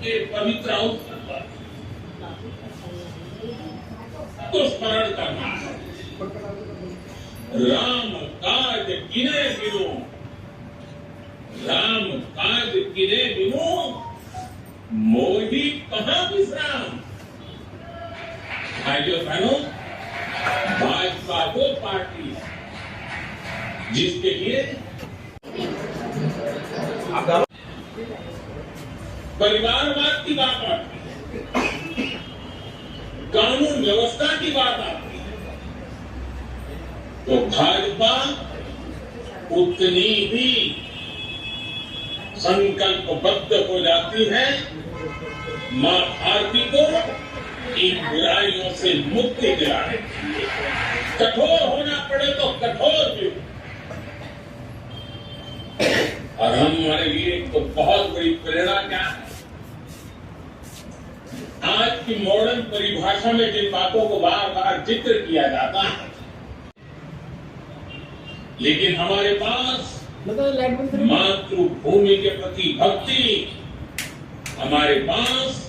के पवित्र अवसर पर तो स्मरण करना है। राम काज किने बिनु, राम काज किने बिनु मोहि कहां विश्राम। भाइयों बहनों, भाजपा वो पार्टी है जिसके लिए परिवारवाद की बात आती है, कानून व्यवस्था की बात आती है, तो भाजपा उतनी ही संकल्पबद्ध हो जाती है मां भारती को इन बुराइयों से मुक्ति दिलाने के लिए। कठोर होना पड़े तो कठोर भी, और हमारे लिए तो बहुत बड़ी प्रेरणा क्या है, आज की मॉडर्न परिभाषा में जिन बातों को बार बार जिक्र किया जाता है, लेकिन हमारे पास मातृभूमि के प्रति भक्ति, हमारे पास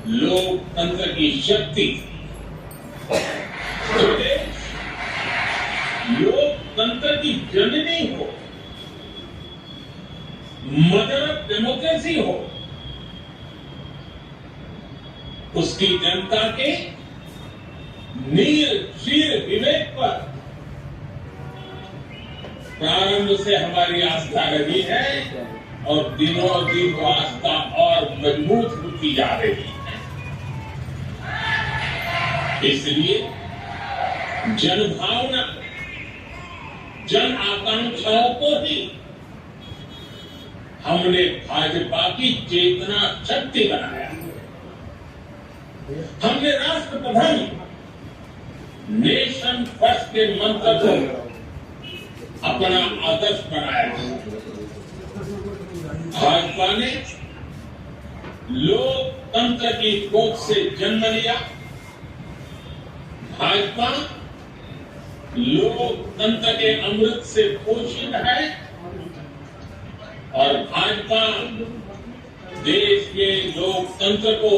लोकतंत्र की शक्ति, तो देश लोकतंत्र की जननी हो, मदर ऑफ डेमोक्रेसी हो, उसकी जनता के नील शील विवेक पर प्रारंभ से हमारी आस्था रही है और दिनों दिन वो आस्था और मजबूत होती जा रही है। इसलिए जनभावना, जन आकांक्षाओं को ही हमने भाजपा की चेतना शक्ति बनाया। हमने राष्ट्र प्रधान नेशन फर्स्ट के मंत्र को अपना आदर्श बनाया। भाजपा ने लोकतंत्र की खोज से जन्म लिया। भाजपा लोकतंत्र के अमृत से पोषित है और भाजपा देश के लोकतंत्र को,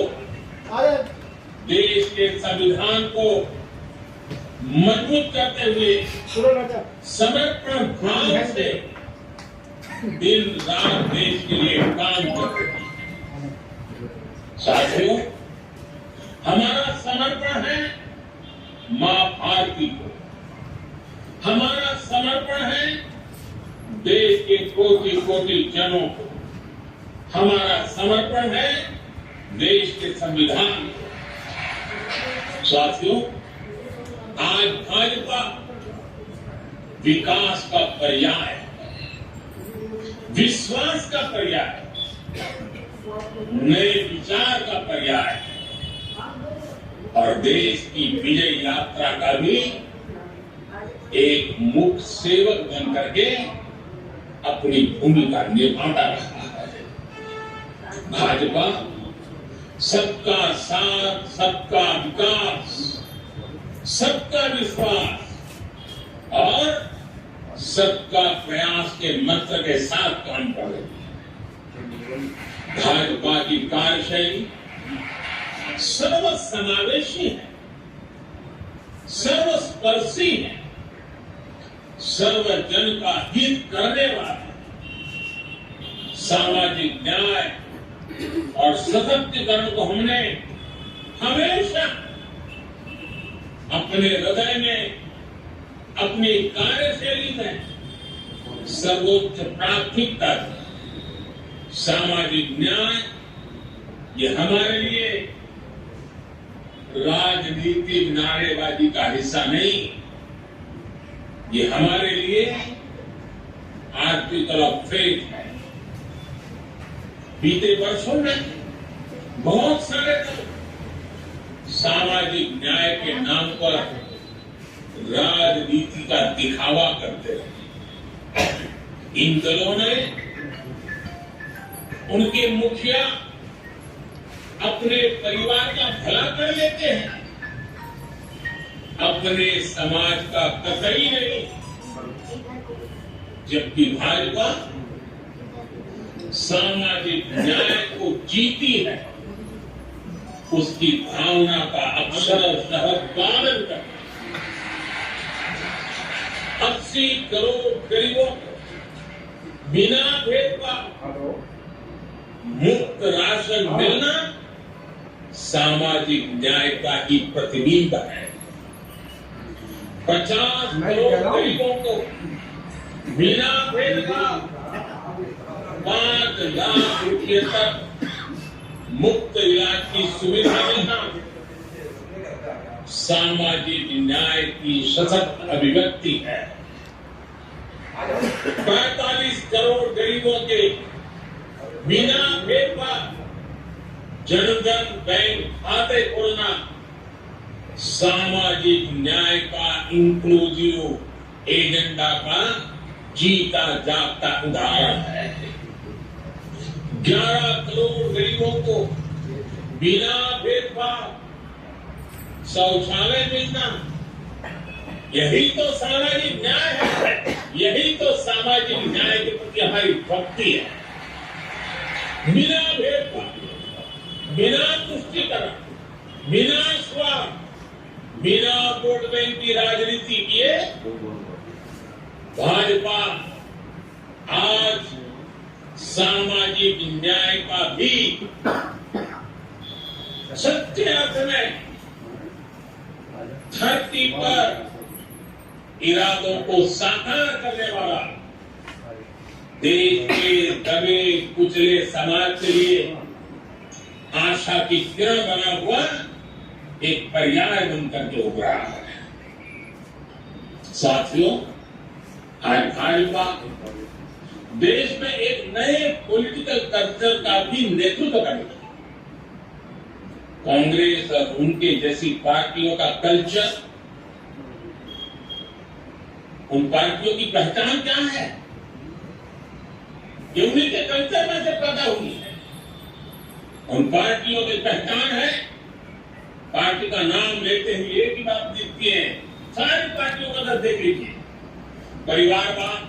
देश के संविधान को मजबूत करते हुए समर्पण भाव से दिन रात देश के लिए काम कर रही है। साथियों, हमारा समर्पण है मां भारती को, हमारा समर्पण है देश के कोटि कोटि जनों को, हमारा समर्पण है देश के संविधान को। साथियों, आज भाजपा विकास का पर्याय है, विश्वास का पर्याय, नए विचार का पर्याय है और देश की विजय यात्रा का भी एक मुख्य सेवक बनकर के अपनी भूमिका निभाता रहा है। भाजपा सबका साथ, सबका विकास, सबका विश्वास और सबका प्रयास के मंत्र के साथ काम कर रही है। भाजपा की कार्यशैली सर्वसमावेशी है, सर्वस्पर्शी है, सर्वजन का हित करने वाला है। सामाजिक न्याय और सशक्तिकरण को हमने हमेशा अपने हृदय में, अपनी कार्यशैली में सर्वोच्च प्राथमिकता दी। सामाजिक न्याय ये हमारे लिए राजनीतिक नारेबाजी का हिस्सा नहीं, ये हमारे लिए आर्टिकल ऑफ फेथ है। बीते वर्षों में बहुत सारे लोग सामाजिक न्याय के नाम पर राजनीति का दिखावा करते रहे। इन दलों ने, उनके मुखिया अपने परिवार का भला कर लेते हैं, अपने समाज का कतई नहीं, जबकि भाजपा सामाजिक न्याय को जीती है, उसकी भावना का अक्षरशः पालन करना। 80 करोड़ गरीबों को बिना भेदभाव मुफ्त राशन मिलना सामाजिक न्याय का ही प्रतिबिंब है। 50 करोड़ गरीबों को बिना भेदभाव 5 लाख रुपये तक मुफ्त इलाज की सुविधा मिलना सामाजिक न्याय की सशक्त अभिव्यक्ति है। 45 करोड़ गरीबों के बिना भेदभाव जनधन बैंक खाते खोलना सामाजिक न्याय का इंक्लूसिव एजेंडा का जीता जागता उदाहरण है। 11 करोड़ गरीबों को बिना भेदभाव शौचालय मिलना, यही तो सामाजिक न्याय है। यही तो सामाजिक न्याय के प्रति हमारी भक्ति है। बिना भेदभाव, बिना तुष्टीकरण, बिना स्वार्थ, बिना वोट बैंक की राजनीति किए भाजपा आज सामाजिक न्याय का भी सच्चे अर्थ में धरती पर इरादों को साकार करने वाला देश के दबे कुचले समाज के लिए आशा की किरण बना हुआ एक पर्याय बनकर के उभरा है। साथियों, आज भाजपा देश में एक नए पॉलिटिकल कल्चर का भी नेतृत्व करेगा। कांग्रेस और उनके जैसी पार्टियों का कल्चर, उन पार्टियों की पहचान क्या है? ये उन्हीं के कल्चर में से पैदा हुई है। उन पार्टियों की पहचान है, पार्टी का नाम लेते हुए एक ही बात दिखती है। सारी पार्टियों का दर देख लीजिए, परिवारवाद,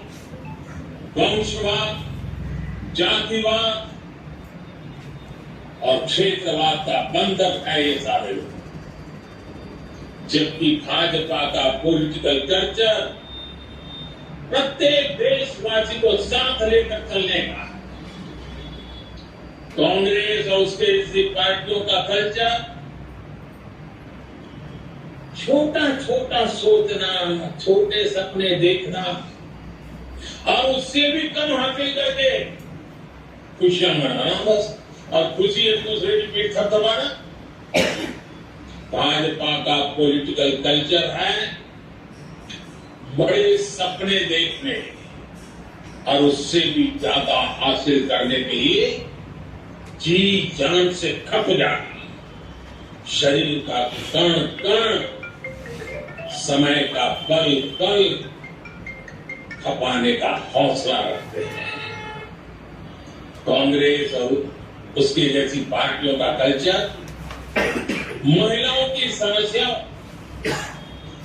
वंशवाद, जातिवाद और क्षेत्रवाद का बंधक है ये सारे लोग। जबकि भाजपा का पॉलिटिकल कल्चर प्रत्येक देशवासी को साथ लेकर चलने का, कांग्रेस और उसके जैसी पार्टियों का कल्चर छोटा छोटा सोचना, छोटे सपने देखना और उससे भी कम हासिल करके खुशियां मनाना बस, और खुशी एक दूसरे की पीठ पर दबाना। भाजपा का पॉलिटिकल कल्चर है बड़े सपने देखने और उससे भी ज्यादा हासिल करने के लिए जी जान से खप जाना, शरीर का कण कण, समय का पल पल खपाने का हौसला रखते हैं। कांग्रेस और उसकी जैसी पार्टियों का कल्चर महिलाओं की समस्याओं,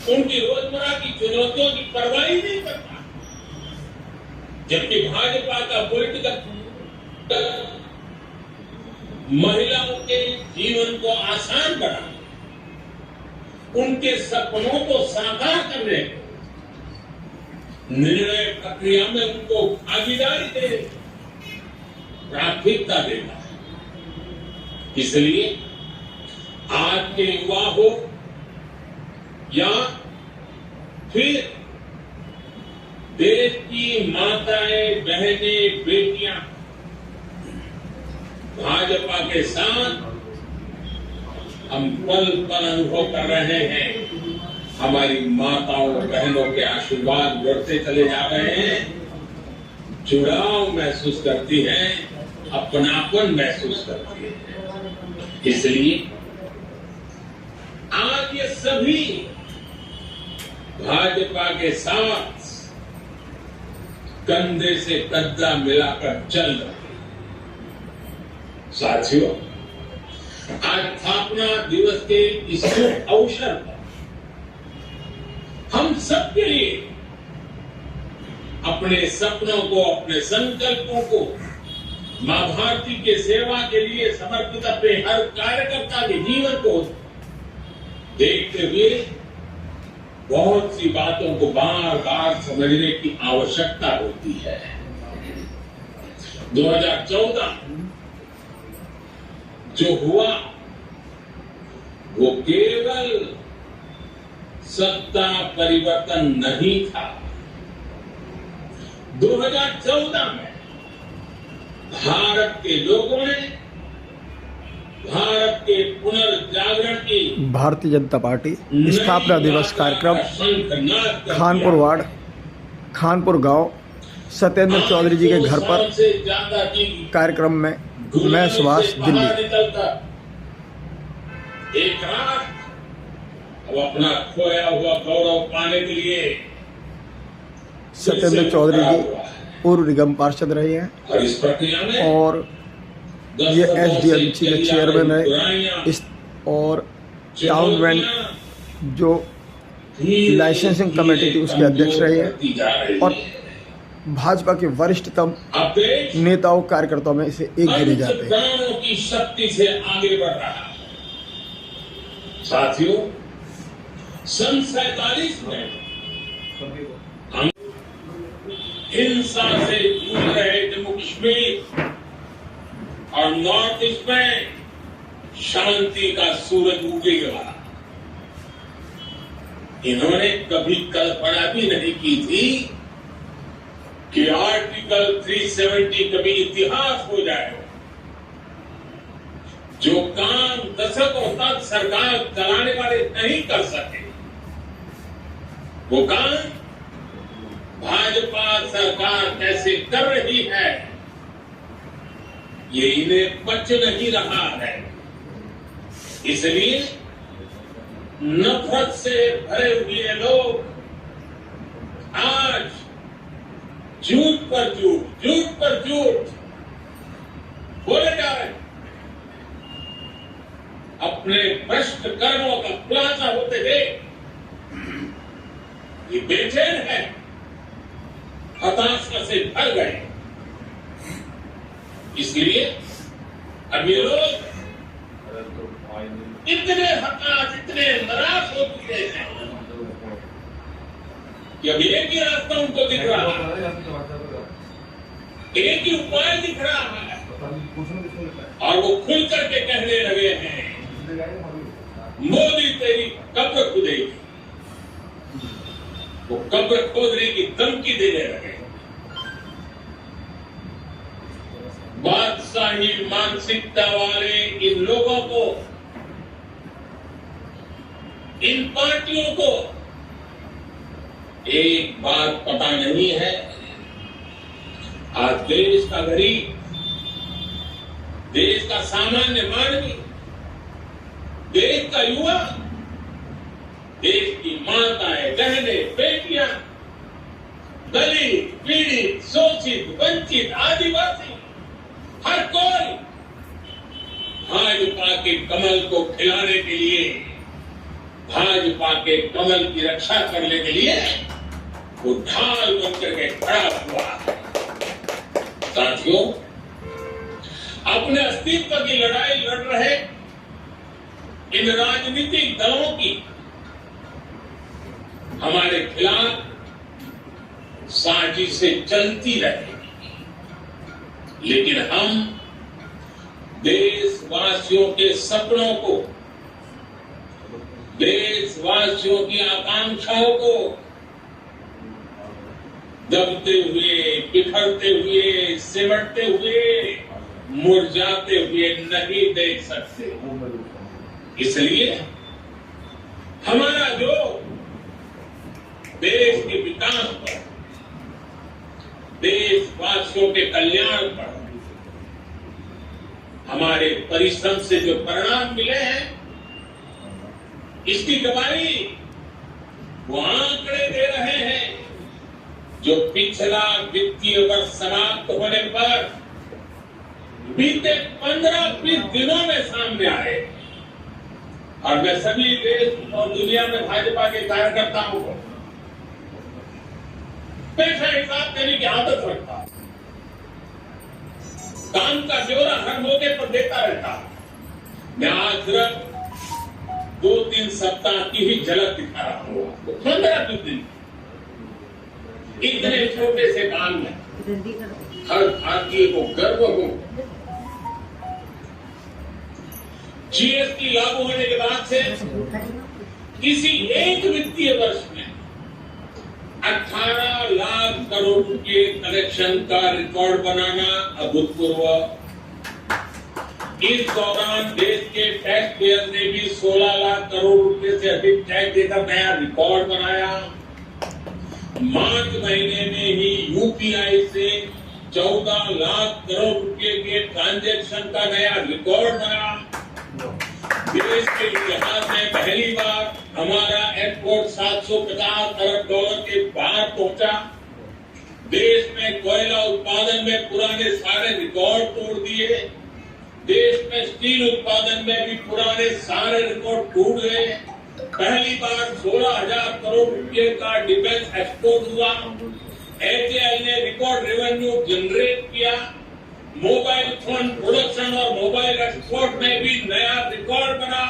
उनकी रोजमर्रा की चुनौतियों की परवाह ही नहीं करता। जबकि भाजपा का पॉलिटिकल महिलाओं के जीवन को आसान बनाने, उनके सपनों को साकार करने, निर्णय प्रक्रिया में उनको भागीदारी देने, प्राथमिकता देना है। इसलिए आज के युवा हो या फिर देश की माताएं, बहनें, बेटियां भाजपा के साथ हम पल पल अनुभव कर रहे हैं। हमारी माताओं बहनों के आशीर्वाद बढ़ते चले जा रहे हैं, जुड़ाव महसूस करती है, अपनापन महसूस करती है। इसलिए आज ये सभी भाजपा के साथ कंधे से कंधा मिलाकर चल रहे हैं। साथियों, आज स्थापना दिवस के इस शुभ अवसर पर हम सबके लिए अपने सपनों को, अपने संकल्पों को मां भारती के सेवा के लिए समर्पित अपने हर कार्यकर्ता के जीवन को देखते हुए बहुत सी बातों को बार बार समझने की आवश्यकता होती है। 2014 जो हुआ वो केवल सत्ता परिवर्तन नहीं था। 2014 में भारत के लोगों ने भारत के पुनर्जागरण की भारतीय जनता पार्टी स्थापना दिवस कार्यक्रम खानपुर वार्ड खानपुर गांव सत्येंद्र चौधरी जी के घर पर कार्यक्रम में मैं सुभाष दिल्ली। एक रात अब अपना खोया हुआ गौरव पाने के लिए सत्येंद्र चौधरी जी पूर्व निगम पार्षद रहे हैं और इस प्रक्रिया में और ये SDMC के चेयरमैन है इस और टाउन बैंड जो लाइसेंसिंग कमेटी थी उसके अध्यक्ष रहे हैं और भाजपा के वरिष्ठतम नेताओं कार्यकर्ताओं में इसे एक गिने जाते हैं। की शक्ति से आगे बढ़ रहा है। साथियों, सन 47 में हम हिंसा से जूझ रहे जम्मू कश्मीर और नॉर्थ ईस्ट में शांति का सूरज उगेगा। इन्होंने कभी कल्पना भी नहीं की थी कि आर्टिकल 370 कभी इतिहास हो जाए। जो काम दशकों तक सरकार चलाने वाले नहीं कर सके, वो काम भाजपा सरकार कैसे कर रही है, ये इन्हें बच नहीं रहा है। इसलिए नफरत से भरे हुए लोग आज झूठ पर झूठ बोले जा रहे हैं। अपने भ्रष्ट कर्मों का खुलासा होते हुए ये बेचैन है, हताशा से भर गए। इसलिए अब ये लोग इतने हताश, इतने निराश हो चुके हैं कि अब एक ही रास्ता उनको दिख रहा है, एक ही उपाय दिख रहा है और वो खुल करके कहने लगे हैं, मोदी तेरी कब्र खुदेगी। वो कब्र खोदने की धमकी देने लगे। बादशाही मानसिकता वाले इन लोगों को, इन पार्टियों को एक बात पता नहीं है। आज देश का गरीब, देश का सामान्य मानवी, देश का युवा, देश की माताएं, बहनें, बेटियां, दलित, पीड़ित, शोषित, वंचित, आदिवासी, हर कोई भाजपा के कमल को खिलाने के लिए, भाजपा के कमल की रक्षा करने के लिए वो ढाल बनकर के खड़ा हुआ है। साथियों, अपने अस्तित्व की लड़ाई लड़ रहे इन राजनीतिक दलों की हमारे खिलाफ साजिशें चलती रहेगी, लेकिन हम देशवासियों के सपनों को, देशवासियों की आकांक्षाओं को दबते हुए, बिखरते हुए, सिमटते हुए, मुरझाते हुए नहीं देख सकते। इसलिए हमारा जो देश के विकास पर, देशवासियों के कल्याण पर हमारे परिश्रम से जो परिणाम मिले हैं, इसकी गवाही वो आंकड़े दे रहे हैं जो पिछला वित्तीय वर्ष समाप्त होने पर बीते 15-20 दिनों में सामने आए। और मैं सभी देश और दुनिया में भाजपा के कार्यकर्ताओं को पेशा हिसाब देने की आदत रखता हूं। काम का ब्यौरा हर मौके पर देता रहता। मैं आज सिर्फ 2-3 सप्ताह की ही झलक दिखा रहा हूं आपको। 15 दिन इतने छोटे से काम में हर भारतीय को गर्व हो। जीएसटी लागू होने के बाद से किसी एक वित्तीय वर्ष में 18 लाख करोड़ रुपए कलेक्शन का रिकॉर्ड बनाना अभूतपूर्व। इस दौरान देश के टैक्स पेयर ने भी 16 लाख करोड़ रुपए से अधिक टैक्स देकर नया रिकॉर्ड बनाया। मार्च महीने में ही यूपीआई से 14 लाख करोड़ रुपए के ट्रांजैक्शन का नया रिकॉर्ड बना। देश के इतिहास में पहली बार हमारा एक्सपोर्ट 750 अरब डॉलर के पार पहुंचा। देश में कोयला उत्पादन में पुराने सारे रिकॉर्ड तोड़ दिए। देश में स्टील उत्पादन में भी पुराने सारे रिकॉर्ड टूट गए। पहली बार 16,000 करोड़ रुपए का डिफेंस एक्सपोर्ट हुआ। एचएएल ने रिकॉर्ड रेवेन्यू जनरेट किया। मोबाइल फोन प्रोडक्शन और मोबाइल एक्सपोर्ट में भी नया रिकॉर्ड बना।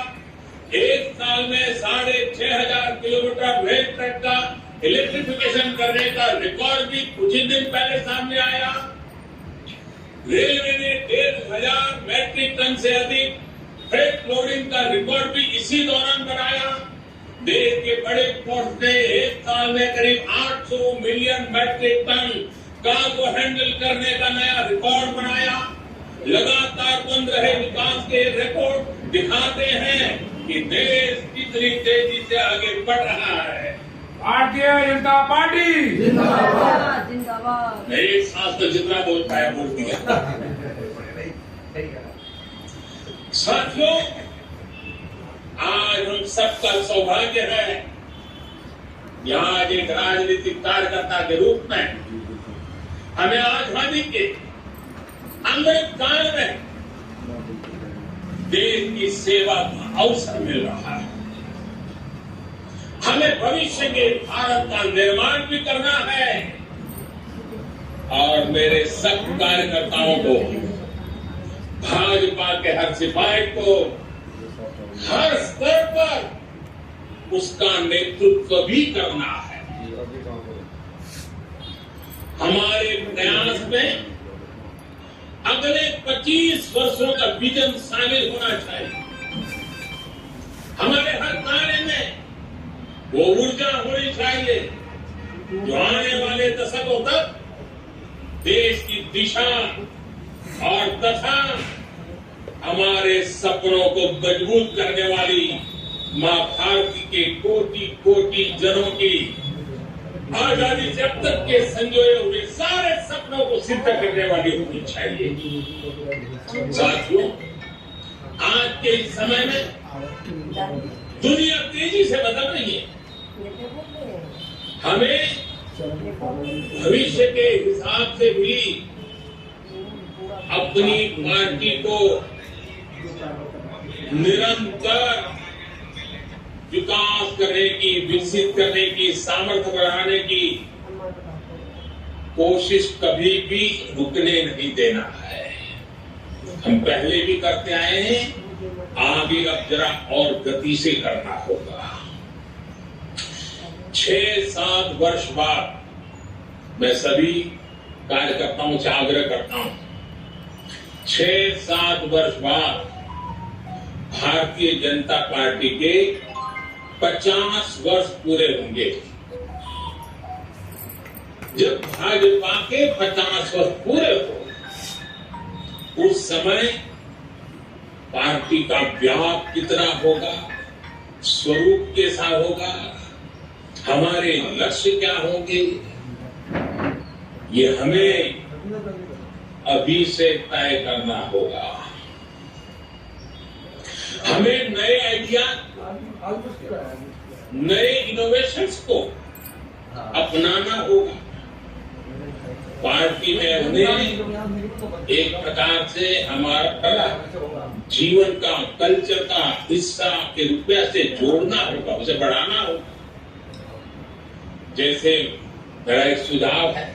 एक साल में 6,500 किलोमीटर रेल ट्रैक का इलेक्ट्रिफिकेशन करने का रिकॉर्ड भी कुछ ही दिन पहले सामने आया। रेलवे ने 1,500 मैट्रिक टन से अधिक फ्रेट लोडिंग का रिकॉर्ड भी इसी दौरान बनाया। देश के बड़े पोर्ट ने एक साल में करीब 800 million metric tonne cargo handle करने का नया रिकॉर्ड बनाया। लगातार बन रहे विकास के रिकॉर्ड दिखाते हैं कि देश कितनी तेजी से आगे बढ़ रहा है। भारतीय जनता पार्टी जिंदाबाद जिंदाबाद। मैं एक सांस तो जितना बोल पाया बोल दिया। साथियों, आज हम सबका सौभाग्य है यहाँ एक राजनीतिक कार्यकर्ता के रूप में हमें आजादी के अमृत काल में देश की सेवा का अवसर मिल रहा है। हमें भविष्य के भारत का निर्माण भी करना है और मेरे सब कार्यकर्ताओं को, भाजपा के हर सिपाही को हर स्तर पर उसका नेतृत्व भी करना है। हमारे प्रयास में अगले 25 वर्षों का विजन शामिल होना चाहिए। हमारे हर कार्य में वो ऊर्जा होनी चाहिए जो आने वाले दशकों तक देश की दिशा और तथा हमारे सपनों को मजबूत करने वाली मां भारती के कोटि कोटि जनों की आजादी से अब तक के संजोए हुए सारे सपनों को सिद्ध करने वाली होनी चाहिए। साथियों, आज के इस समय में दुनिया तेजी से बदल रही है। हमें भविष्य के हिसाब से भी अपनी पार्टी को निरंतर विकास करने की, विकसित करने की, सामर्थ्य बढ़ाने की कोशिश कभी भी रुकने नहीं देना है। हम पहले भी करते आए हैं, आगे अब जरा और गति से करना होगा। 6-7 वर्ष बाद मैं सभी कार्यकर्ताओं से आग्रह करता हूं, 6-7 वर्ष बाद भारतीय जनता पार्टी के 50 वर्ष पूरे होंगे। जब भाजपा के 50 वर्ष पूरे हो, उस समय पार्टी का व्याप कितना होगा, स्वरूप कैसा होगा, हमारे लक्ष्य क्या होंगे, ये हमें अभी से तय करना होगा। हमें नए आइडिया, नए इनोवेशंस को अपनाना होगा। पार्टी में उन्हें एक प्रकार से हमारा जीवन का, कल्चर का हिस्सा के रूप में से जोड़ना होगा, उसे बढ़ाना होगा। जैसे मेरा एक सुझाव है,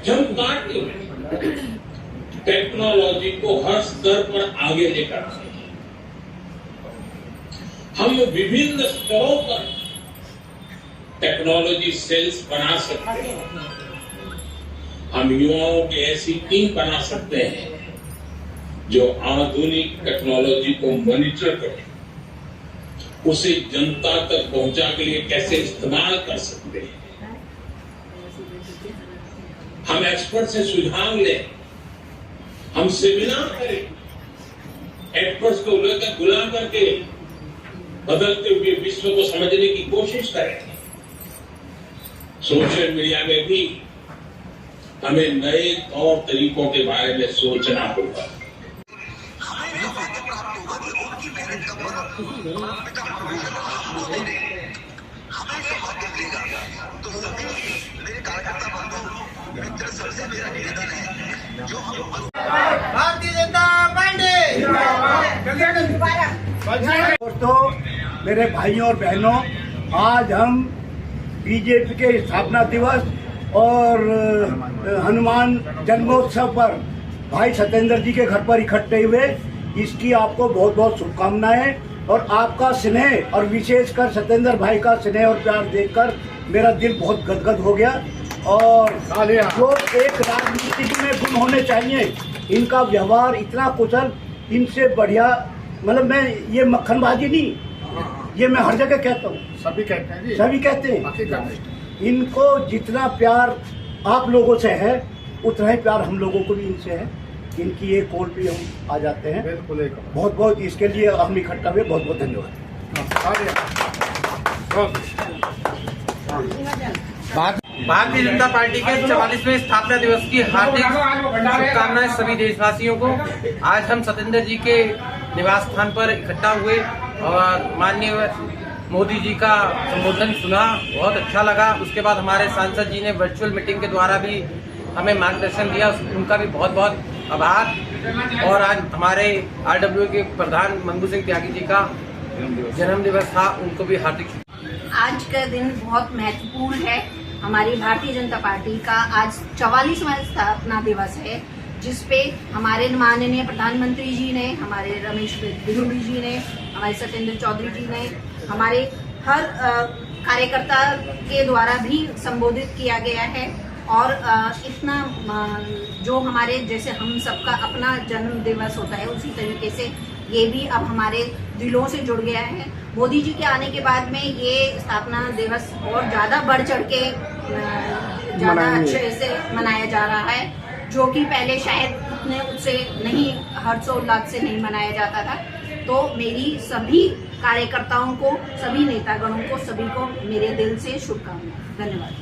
हम पार्टी में टेक्नोलॉजी को हर स्तर पर आगे लेकर आए। हम विभिन्न स्तरों पर टेक्नोलॉजी सेल्स बना सकते हैं। हम युवाओं की ऐसी टीम बना सकते हैं जो आधुनिक टेक्नोलॉजी को मॉनिटर करे, उसे जनता तक पहुंचा के लिए कैसे इस्तेमाल कर सकते हैं। हम एक्सपर्ट से सुझाव लें, हम सेमिनार करें, एक्सपर्ट्स को लेकर बुला करके बदलते हुए विश्व को समझने की कोशिश करें। सोशल मीडिया में भी हमें नए तौर तरीकों के बारे में सोचना होगा। भारतीय जनता पार्टी। दोस्तों, मेरे भाइयों और बहनों, आज हम बीजेपी के स्थापना दिवस और हनुमान जन्मोत्सव पर भाई सत्येंद्र जी के घर पर इकट्ठे हुए। इसकी आपको बहुत बहुत शुभकामनाएं और आपका स्नेह और विशेषकर सत्येंद्र भाई का स्नेह और प्यार देखकर मेरा दिल बहुत गदगद हो गया। और जो एक राजनीतिक में गुण होने चाहिए, इनका व्यवहार इतना कुशल, इनसे बढ़िया मतलब मैं ये मक्खनबाजी नहीं, ये मैं हर जगह कहता हूँ, सभी कहते हैं जी, सभी कहते हैं। इनको जितना प्यार आप लोगों से है उतना ही प्यार हम लोगों को भी इनसे है। इनकी एक कॉल भी हम आ जाते हैं। बिल्कुल एक बहुत बहुत इसके लिए हम इकट्ठा हुए, बहुत बहुत धन्यवाद। भारतीय जनता पार्टी के 44वें स्थापना दिवस की हार्दिक शुभकामनाएं सभी देशवासियों को। आज हम सत्येंद्र जी के निवास स्थान पर इकट्ठा हुए और माननीय मोदी जी का संबोधन सुना, बहुत अच्छा लगा। उसके बाद हमारे सांसद जी ने वर्चुअल मीटिंग के द्वारा भी हमें मार्गदर्शन दिया, उनका भी बहुत बहुत आभार। और आज हमारे RWA के प्रधान मंगू सिंह त्यागी जी का जन्म दिवस था, उनको भी हार्दिक। आज का दिन बहुत महत्वपूर्ण है। हमारी भारतीय जनता पार्टी का आज 44वां स्थापना दिवस है, जिसपे हमारे माननीय प्रधानमंत्री जी ने, हमारे रमेश बिधूड़ी जी ने, हमारे सत्येंद्र चौधरी जी ने, हमारे हर कार्यकर्ता के द्वारा भी संबोधित किया गया है। और इतना जो हमारे जैसे हम सबका अपना जन्म दिवस होता है, उसी तरीके से ये भी अब हमारे दिलों से जुड़ गया है। मोदी जी के आने के बाद में ये स्थापना दिवस और ज़्यादा बढ़ चढ़ के ज़्यादा अच्छे से मनाया जा रहा है, जो कि पहले शायद उतने उससे नहीं, हर्षोल्लास से नहीं मनाया जाता था। तो मेरी सभी कार्यकर्ताओं को, सभी नेतागणों को, सभी को मेरे दिल से शुभकामनाएं। धन्यवाद।